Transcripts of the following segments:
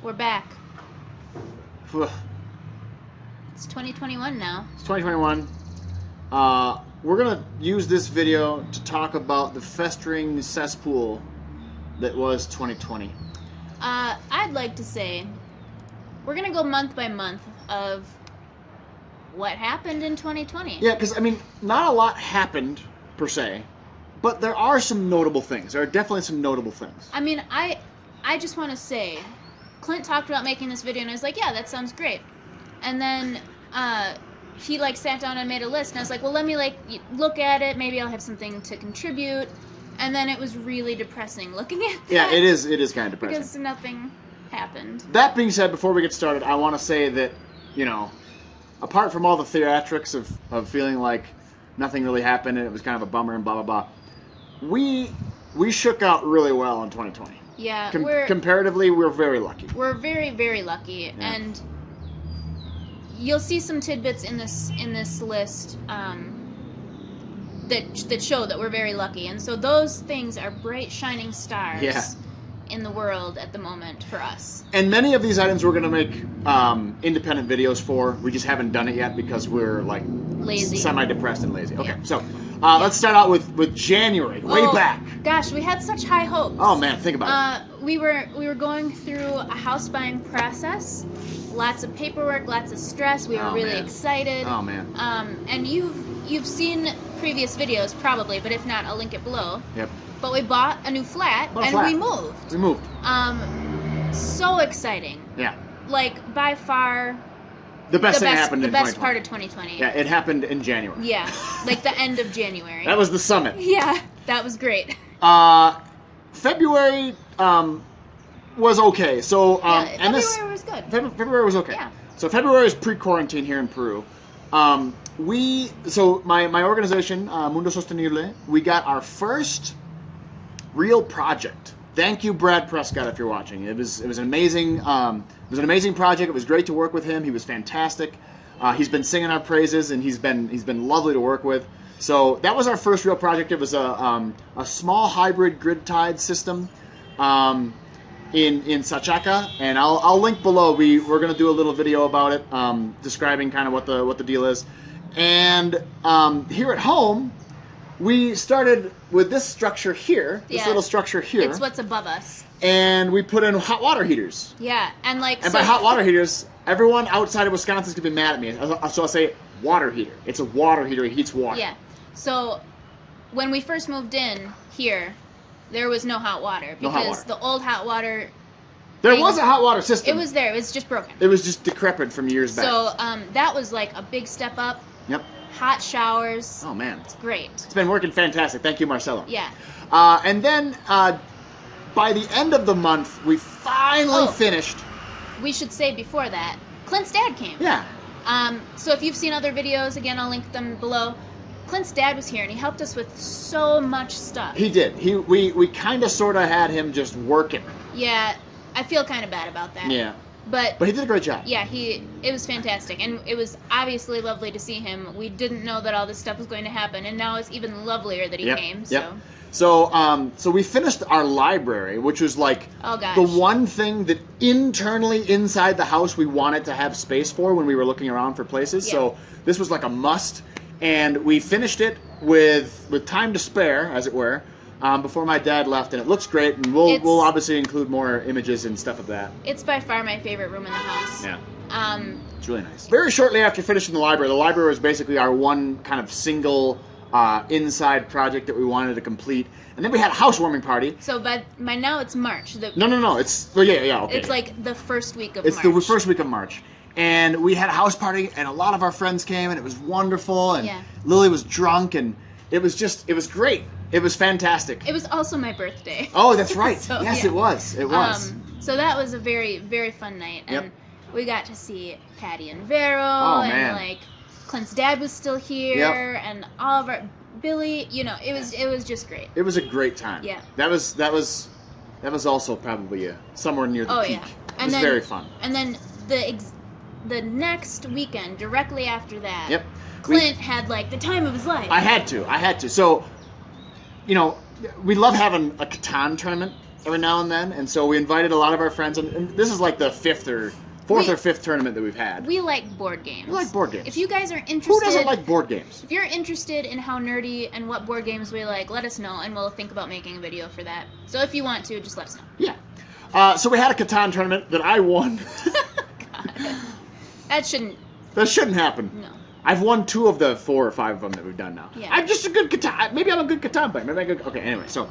We're back. It's 2021 now. It's 2021. We're going to use this video to talk about the festering cesspool that was 2020. I'd like to say we're going to go month by month of what happened in 2020. Yeah, because, I mean, not a lot happened, per se, but there are some notable things. There are definitely some notable things. I mean, I just want to say, Clint talked about making this video, and I was like, yeah, that sounds great. And then he, like, sat down and made a list, and I was like, well, let me, like, look at it. Maybe I'll have something to contribute. And then it was really depressing looking at that. Yeah, it is kind of depressing. Because nothing happened. That being said, before we get started, I want to say that, you know, apart from all the theatrics of feeling like nothing really happened and it was kind of a bummer and blah, blah, blah, we shook out really well in 2020. Yeah, comparatively, we're very lucky. We're very, very lucky, yeah. And you'll see some tidbits in this list that show that we're very lucky, and so those things are bright, shining stars in the world at the moment for us. And many of these items we're going to make independent videos for. We just haven't done it yet because we're like lazy, semi-depressed and lazy. Okay, so. Let's start out with January, way back. Gosh, we had such high hopes. Oh man, think about it. We were going through a house buying process, lots of paperwork, lots of stress. We were really excited. Oh man. And you've seen previous videos probably, but if not, I'll link it below. Yep. But we bought a new flat we moved. We moved. So exciting. Yeah. Like by far. The best thing happened in 2020. The best part of 2020. Yeah, it happened in January. Yeah, like the end of January. That was the summit. Yeah, that was great. February was okay. So February was good. February was okay. Yeah. So February was pre-quarantine here in Peru. My organization, Mundo Sostenible, we got our first real project. Thank you, Brad Prescott, if you're watching. It was an amazing project. It was great to work with him. He was fantastic. He's been singing our praises, and he's been lovely to work with. So that was our first real project. It was a small hybrid grid-tied system in Sachaca, and I'll link below. We're going to do a little video about it, describing kind of what the deal is. And here at home, we started with this structure here, this little structure here. It's what's above us. And we put in hot water heaters. Yeah, and like... And by hot water heaters, everyone outside of Wisconsin is going to be mad at me. So I'll say water heater. It's a water heater. It heats water. Yeah. So when we first moved in here, there was no hot water. Because the old hot water... There was a hot water system. It was there. It was just broken. It was just decrepit from years back. So that was like a big step up. Yep. Hot showers. Oh, man. It's great. It's been working fantastic. Thank you, Marcelo. Yeah. And then by the end of the month, we finally finished. We should say before that, Clint's dad came. Yeah. So if you've seen other videos, again, I'll link them below. Clint's dad was here, and he helped us with so much stuff. He did. We kind of sort of had him just working. Yeah. I feel kind of bad about that. Yeah. But he did a great job. Yeah, it was fantastic, and it was obviously lovely to see him. We didn't know that all this stuff was going to happen, and now it's even lovelier that he came. So. So we finished our library, which was like the one thing that internally inside the house we wanted to have space for when we were looking around for places. Yeah. So this was like a must, and we finished it with time to spare, as it were. Before my dad left, and it looks great, and we'll obviously include more images and stuff of that. It's by far my favorite room in the house. Yeah. It's really nice. Very shortly after finishing the library was basically our one kind of single inside project that we wanted to complete, and then we had a housewarming party. So by now it's March. No. It's okay. It's like the first week of March. It's the first week of March. And we had a house party, and a lot of our friends came, and it was wonderful, and Lily was drunk, and it was great. It was fantastic. It was also my birthday. Oh, that's right. So, yes, it was. It was. So that was a very, very fun night. And we got to see Patty and Vero. And, like, Clint's dad was still here. And all of our... Billy, you know, it was just great. It was a great time. Yeah. That was also probably somewhere near the peak. Yeah. It was very fun. And then the next weekend, directly after that, Clint had, like, the time of his life. I had to. So... You know, we love having a Catan tournament every now and then, and so we invited a lot of our friends, and this is like the fourth or fifth tournament that we've had. We like board games. We like board games. If you guys are interested... Who doesn't like board games? If you're interested in how nerdy and what board games we like, let us know, and we'll think about making a video for that. So if you want to, just let us know. Yeah. So we had a Catan tournament that I won. God. That shouldn't happen. No. I've won 2 of the 4 or 5 of them that we've done now. Yeah. I'm just a good Catan. Maybe I'm a good Catan player. Maybe okay, anyway, so...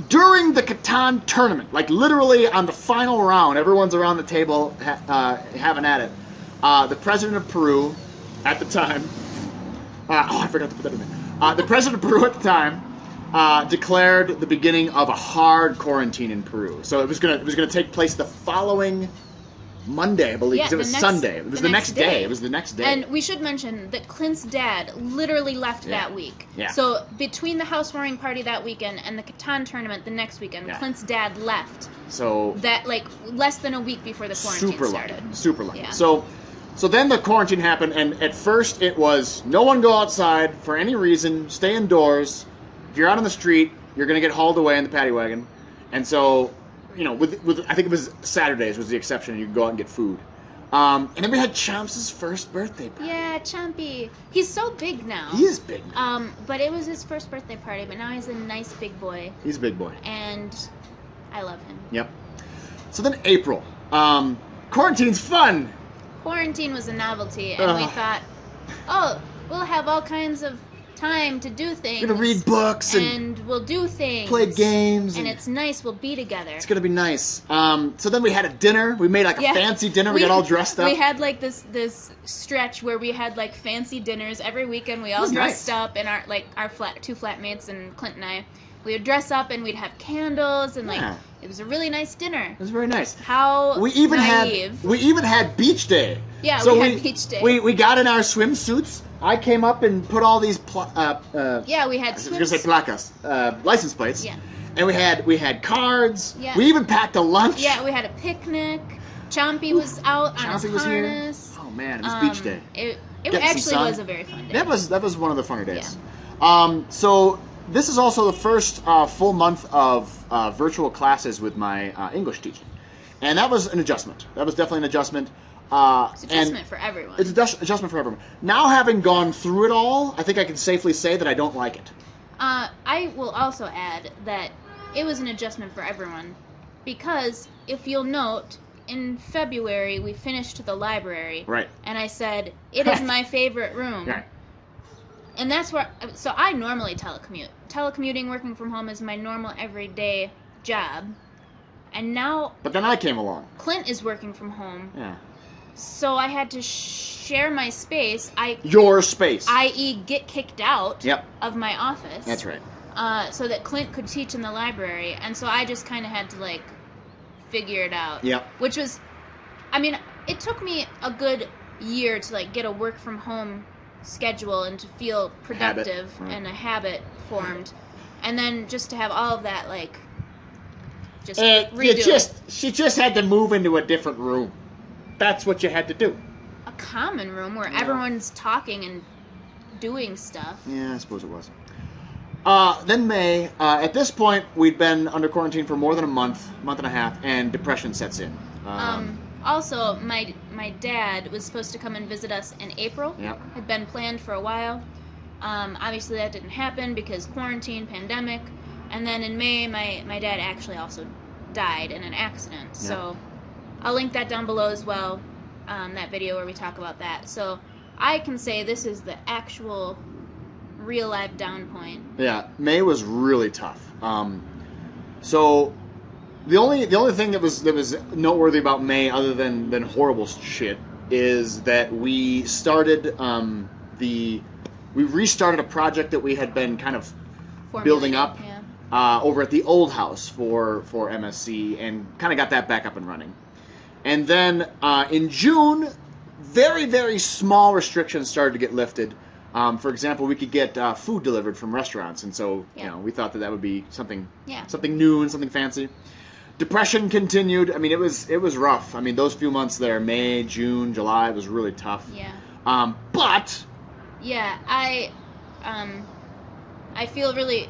during the Catan tournament, like literally on the final round, everyone's around the table having at it. The president of Peru at the time, I forgot to put that in there. The president of Peru at the time declared the beginning of a hard quarantine in Peru. So it was gonna take place the following Monday, I believe, because it was Sunday. It was the next day. It was the next day. And we should mention that Clint's dad literally left that week. Yeah. So between the housewarming party that weekend and the Catan tournament the next weekend, Clint's dad left. So that, like, less than a week before the quarantine started. Super lucky. Yeah. So then the quarantine happened, and at first it was no one go outside for any reason, stay indoors. If you're out on the street, you're going to get hauled away in the paddy wagon. And so... You know, with I think it was Saturdays was the exception. You could go out and get food. And then we had Chomps' first birthday party. Yeah, Chompy. He's so big now. He is big now. But it was his first birthday party, but now he's a nice big boy. He's a big boy. And I love him. Yep. So then April. Quarantine's fun. Quarantine was a novelty, and we thought, oh, we'll have all kinds of time to do things. We're gonna read books and we'll do things. Play games. And it's nice. We'll be together. It's gonna be nice. So then we had a dinner. We made like a fancy dinner. We got all dressed up. We had like this stretch where we had like fancy dinners every weekend. We all dressed up, and our 2 flatmates and Clint and I, we would dress up and we'd have candles and it was a really nice dinner. It was very nice. How we even naive. had beach day. Yeah, so we had beach day. We got in our swimsuits. I came up and put all these we had I was gonna say placas, license plates. Yeah. And we had cards. Yeah. We even packed a lunch. Yeah, we had a picnic. Chompy was out on his harness. Oh man, it was beach day. It actually was a very fun day. That was one of the funner days. Yeah. So this is also the first full month of virtual classes with my English teaching, and that was an adjustment. That was definitely an adjustment. It's adjustment for everyone. It's adjustment for everyone. Now, having gone through it all, I think I can safely say that I don't like it. I will also add that it was an adjustment for everyone, because if you'll note, in February we finished the library. Right. And I said, it is my favorite room. Right. And that's where, so I normally telecommute. Telecommuting, working from home is my normal everyday job. And now... But then I came along. Clint is working from home. Yeah. So I had to share my space. Your space. I.e. get kicked out Yep. of my office. That's right. So that Clint could teach in the library. And so I just kind of had to, like, figure it out. Yep. Which was, I mean, it took me a good year to, like, get a work from home schedule and to feel productive and a habit formed. And then just to have all of that, like, just redo She just had to move into a different room. That's what you had to do. A common room where everyone's talking and doing stuff. Yeah, I suppose it was. Then May. At this point, we'd been under quarantine for more than a month and a half, and depression sets in. Also, my dad was supposed to come and visit us in April. Yep. Had been planned for a while. Obviously, that didn't happen because quarantine, pandemic. And then in May, my dad actually also died in an accident. Yep. So I'll link that down below as well, that video where we talk about that. So I can say this is the actual real life down point. Yeah, May was really tough. So the only thing that was noteworthy about May, other than horrible shit, is that we started we restarted a project that we had been kind of building up over at the old house for MSC, and kind of got that back up and running. And then in June, very, very small restrictions started to get lifted. For example, we could get food delivered from restaurants, and so we thought that would be something new and something fancy. Depression continued. I mean, it was rough. I mean, those few months there, May, June, July, was really tough. Yeah. But yeah, I feel really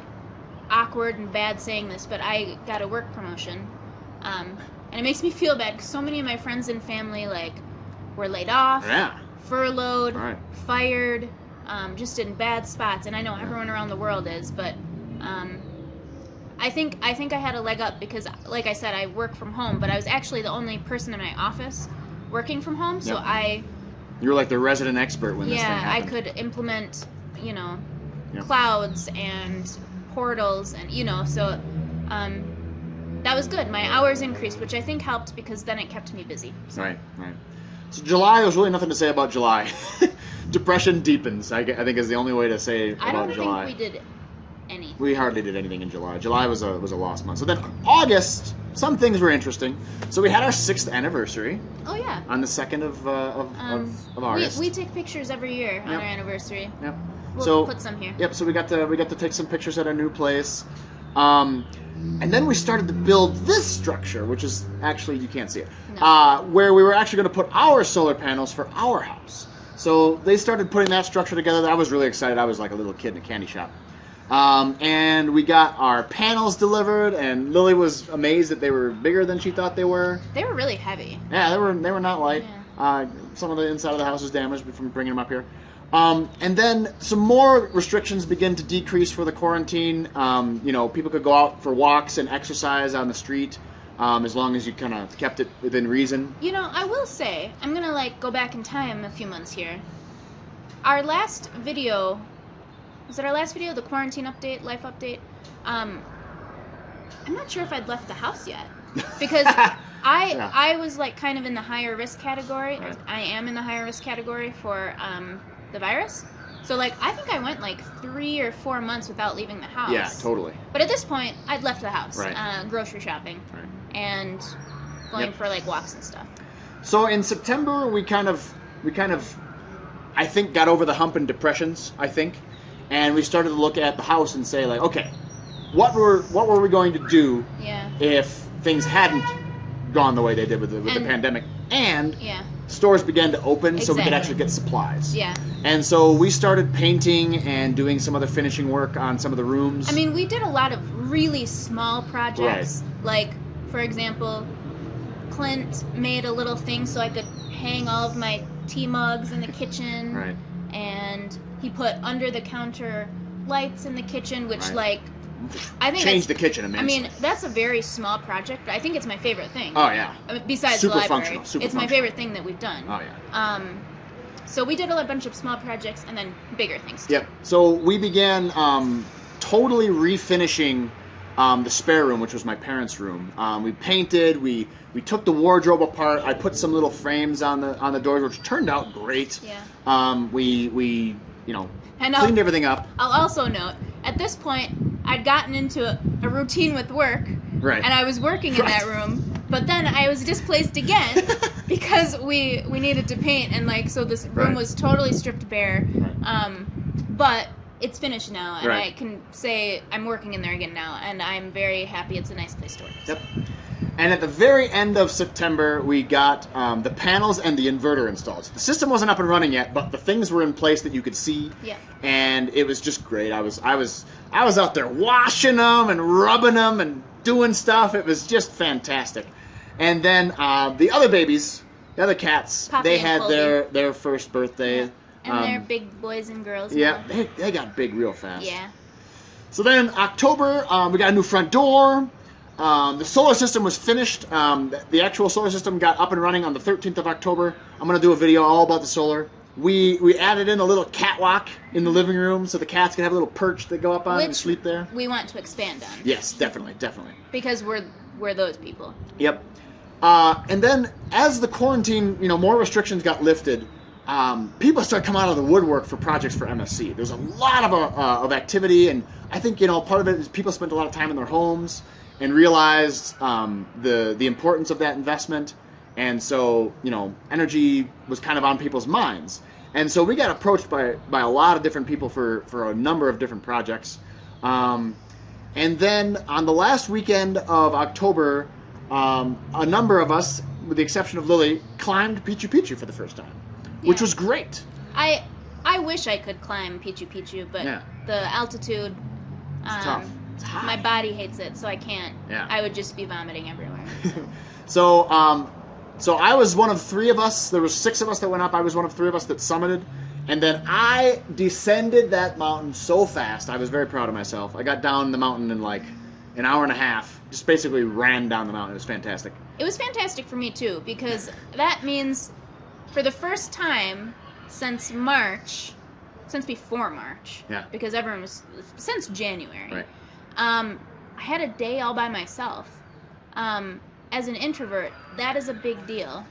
awkward and bad saying this, but I got a work promotion, and it makes me feel bad because so many of my friends and family like were laid off, furloughed, fired, just in bad spots. And I know everyone around the world is, but I think I had a leg up because, like I said, I work from home, but I was actually the only person in my office working from home, so you were like the resident expert when this thing happened. I could implement, clouds and portals, and so that was good. My hours increased, which I think helped because then it kept me busy. So. Right. So July, there's really nothing to say about July. Depression deepens, I think, is the only way to say about July. I don't think we did anything. We hardly did anything in July. July was a lost month. So then August, some things were interesting. So we had our 6th anniversary. Oh yeah. On the 2nd of August. We take pictures every year on our anniversary. Yep. We'll put some here. Yep. So we got to take some pictures at our new place. And then we started to build this structure, which is actually, you can't see it, where we were actually going to put our solar panels for our house. So they started putting that structure together. I was really excited. I was like a little kid in a candy shop. And we got our panels delivered, and Lily was amazed that they were bigger than she thought they were. They were really heavy. Yeah, they were not light. Yeah. Some of the inside of the house was damaged from bringing them up here. And then some more restrictions begin to decrease for the quarantine. People could go out for walks and exercise on the street, as long as you kind of kept it within reason. I will say, I'm going to go back in time a few months here. Our last video, was it our last video, the quarantine update, life update? I'm not sure if I'd left the house yet. Because I was kind of in the higher risk category. Right. I am in the higher risk category for the virus. So I think I went 3 or 4 months without leaving the house. Yeah, totally. But at this point, I'd left the house, right. Grocery shopping, right. and going for walks and stuff. So in September, we kind of, I think, got over the hump in depressions. I think, and we started to look at the house and say okay, what were we going to do if things hadn't gone the way they did with the pandemic, and stores began to open, so we could actually get supplies. Yeah. And so we started painting and doing some other finishing work on some of the rooms. I mean, we did a lot of really small projects. Right. For example, Clint made a little thing so I could hang all of my tea mugs in the kitchen. Right. And he put under the counter lights in the kitchen, which I think changed the kitchen immensely. I mean, that's a very small project, but I think it's my favorite thing. Oh yeah. Besides super the library, functional. Super it's my favorite thing that we've done. Oh yeah. So we did a bunch of small projects and then bigger things too. Yep. So we began totally refinishing the spare room, which was my parents' room. We painted. We took the wardrobe apart. I put some little frames on the doors, which turned out great. Yeah. We cleaned everything up. I'll also note, at this point, I'd gotten into a routine with work, right. And I was working in that room, but then I was displaced again because we needed to paint, and so this room was totally stripped bare. Right. But it's finished now, and I can say I'm working in there again now, and I'm very happy. It's a nice place to work. Yep. And at the very end of September, we got the panels and the inverter installed. So the system wasn't up and running yet, but the things were in place that you could see. Yeah. And it was just great. I was out there washing them and rubbing them and doing stuff. It was just fantastic. And then the other babies, the other cats, Poppy they had their first birthday. Yeah. And they're big boys and girls. Yeah, they got big real fast. Yeah. So then October, we got a new front door. The solar system was finished. The actual solar system got up and running on the 13th of October. I'm going to do a video all about the solar. We added in a little catwalk in the living room so the cats can have a little perch they go up on and sleep there. We want to expand on. Yes, definitely. Because we're those people. Yep. And then as the quarantine, more restrictions got lifted, people started coming out of the woodwork for projects for MSC. There's a lot of activity, and I think part of it is people spent a lot of time in their homes and realized the importance of that investment, and so energy was kind of on people's minds, and so we got approached by a lot of different people for a number of different projects, and then on the last weekend of October, a number of us, with the exception of Lily, climbed Picchu Picchu for the first time. Which was great. I wish I could climb Picchu Picchu, but the altitude. It's tough. It's high. My body hates it, so I can't. Yeah. I would just be vomiting everywhere. So, so I was one of 3 of us. There was 6 of us that went up. I was one of 3 of us that summited. And then I descended that mountain so fast. I was very proud of myself. I got down the mountain in like an hour and a half. Just basically ran down the mountain. It was fantastic. It was fantastic for me, too, because that means for the first time since before March, Yeah. because everyone was, since January, Right. I had a day all by myself. As an introvert, that is a big deal.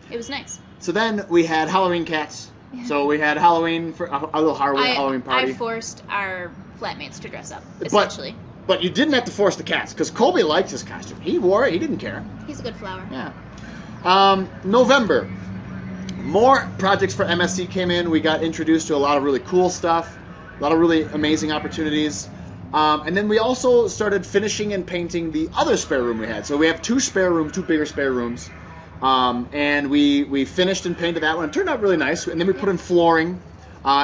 It was nice. So then we had Halloween cats. So we had Halloween for a little Halloween party. I forced our flatmates to dress up, essentially. But you didn't have to force the cats, because Colby liked his costume. He wore it. He didn't care. He's a good flower. Yeah. November. More projects for MSC came in. We got introduced to a lot of really cool stuff. A lot of really amazing opportunities. And then we also started finishing and painting the other spare room we had. So we have 2 bigger spare rooms. And we finished and painted that one. It turned out really nice. And then we put in flooring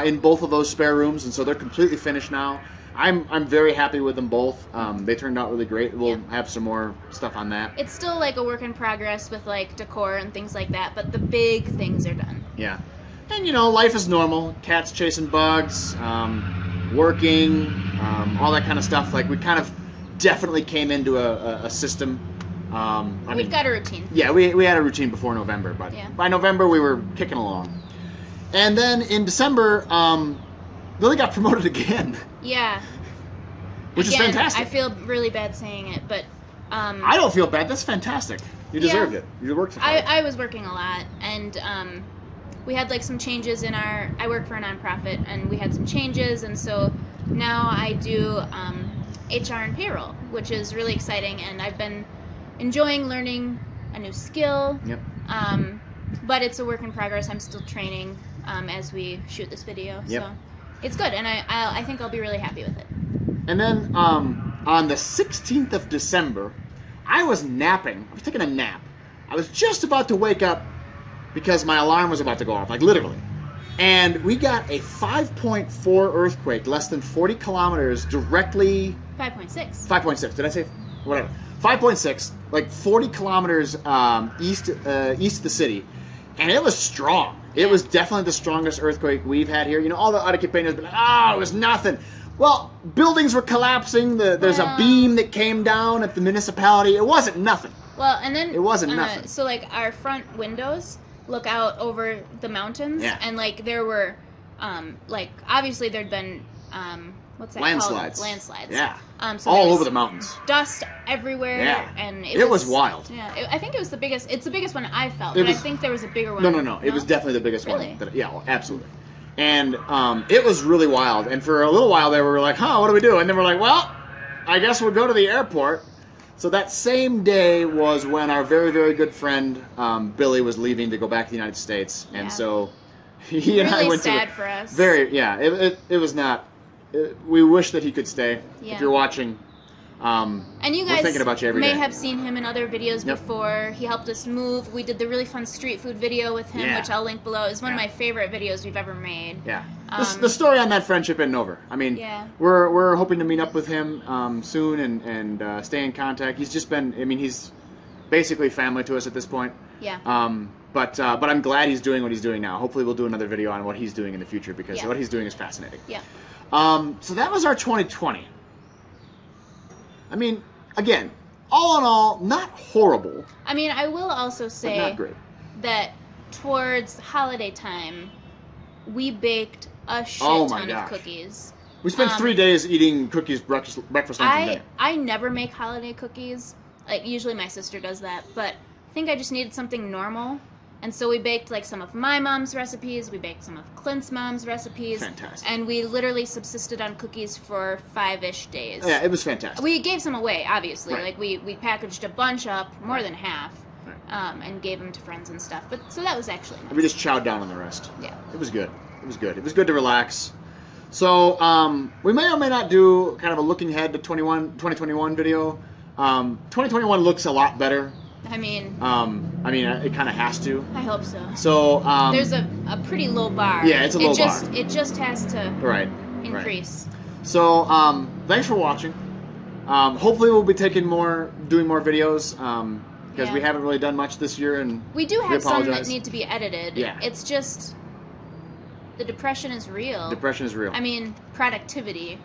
in both of those spare rooms, and so they're completely finished now. I'm very happy with them both. They turned out really great. We'll have some more stuff on that. It's still like a work in progress with like decor and things like that, but the big things are done. Yeah. And you know, life is normal. Cats chasing bugs, working, all that kind of stuff. Like we kind of definitely came into a system. We've got a routine. Yeah, we had a routine before November, but by November we were kicking along. And then in December, Lily got promoted again. Yeah. Which is fantastic. I feel really bad saying it, but I don't feel bad. That's fantastic. You deserved it. You worked hard. I was working a lot, and we had like some changes in our. I work for a nonprofit, and we had some changes, and so now I do HR and payroll, which is really exciting, and I've been enjoying learning a new skill. Yep. But it's a work in progress. I'm still training as we shoot this video, Yep. so it's good, and I think I'll be really happy with it. And then on the 16th of December, I was napping. I was taking a nap. I was just about to wake up because my alarm was about to go off, like literally. And we got a 5.4 earthquake, less than 40 kilometers directly... 5.6. 5.6. Did I say... Whatever. 5.6, like 40 kilometers east of the city. And it was strong. It was definitely the strongest earthquake we've had here. You know, all the Arequipeños be like, it was nothing. Well, buildings were collapsing. There's a beam that came down at the municipality. It wasn't nothing. Well, and then... It wasn't nothing. So, like, our front windows look out over the mountains. Yeah. And, like, there were, like, obviously there'd been, what's that Landslides. called? Landslides. Yeah. So all over the mountains. Dust everywhere. Yeah. And it was wild. Yeah. I think it was the biggest... It's the biggest one I've felt. But I think there was a bigger one. No. It was definitely the biggest Really? one. Yeah, absolutely. And it was really wild. And for a little while there, we were like, what do we do? And then we're like, well, I guess we'll go to the airport. So that same day was when our very, very good friend Billy was leaving to go back to the United States. And so he and I went to... Really sad for us. It was not... we wish that he could stay. Yeah. If you're watching... and you we're guys thinking about you every may day. have seen him in other videos before. He helped us move. We did the really fun street food video with him, which I'll link below. It's one of my favorite videos we've ever made. Yeah. The story on that friendship isn't over. I mean, we're hoping to meet up with him soon and stay in contact. He's just been, I mean, he's basically family to us at this point. Yeah. But I'm glad he's doing what he's doing now. Hopefully we'll do another video on what he's doing in the future because what he's doing is fascinating. Yeah. So that was our 2020. I mean, again, all in all, not horrible. I mean, I will also say not great. that towards holiday time, we baked a shit ton of cookies. We spent 3 days eating cookies, breakfast, lunch, and dinner. I never make holiday cookies. Like, usually my sister does that, but I think I just needed something normal. And so we baked, like, some of my mom's recipes. We baked some of Clint's mom's recipes. Fantastic. And we literally subsisted on cookies for 5-ish days. Yeah, it was fantastic. We gave some away, obviously. Right. Like, we packaged a bunch up, more than half, and gave them to friends and stuff. But so that was actually nice. We just chowed down on the rest. Yeah. It was good. It was good. It was good to relax. So we may or may not do kind of a looking ahead to 2021 video. 2021 looks a lot better. I mean, it kind of has to. I hope so. So there's a pretty low bar. Yeah, it's a low bar. It just has to increase. Right. So thanks for watching. Hopefully we'll be doing more videos because we haven't really done much this year, and we do have some that need to be edited. Yeah. It's just the depression is real. Depression is real. I mean, productivity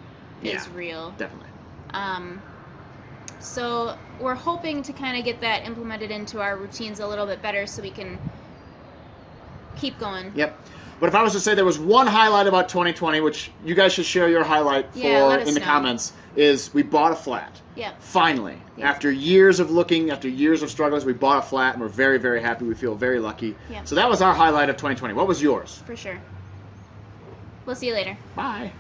is real. Definitely. So we're hoping to kind of get that implemented into our routines a little bit better so we can keep going. Yep. But if I was to say there was one highlight about 2020, which you guys should share your highlight in the comments, is we bought a flat. Yep. Finally. Yep. After years of looking, after years of struggles, we bought a flat, and we're very, very happy. We feel very lucky. Yep. So that was our highlight of 2020. What was yours? For sure. We'll see you later. Bye.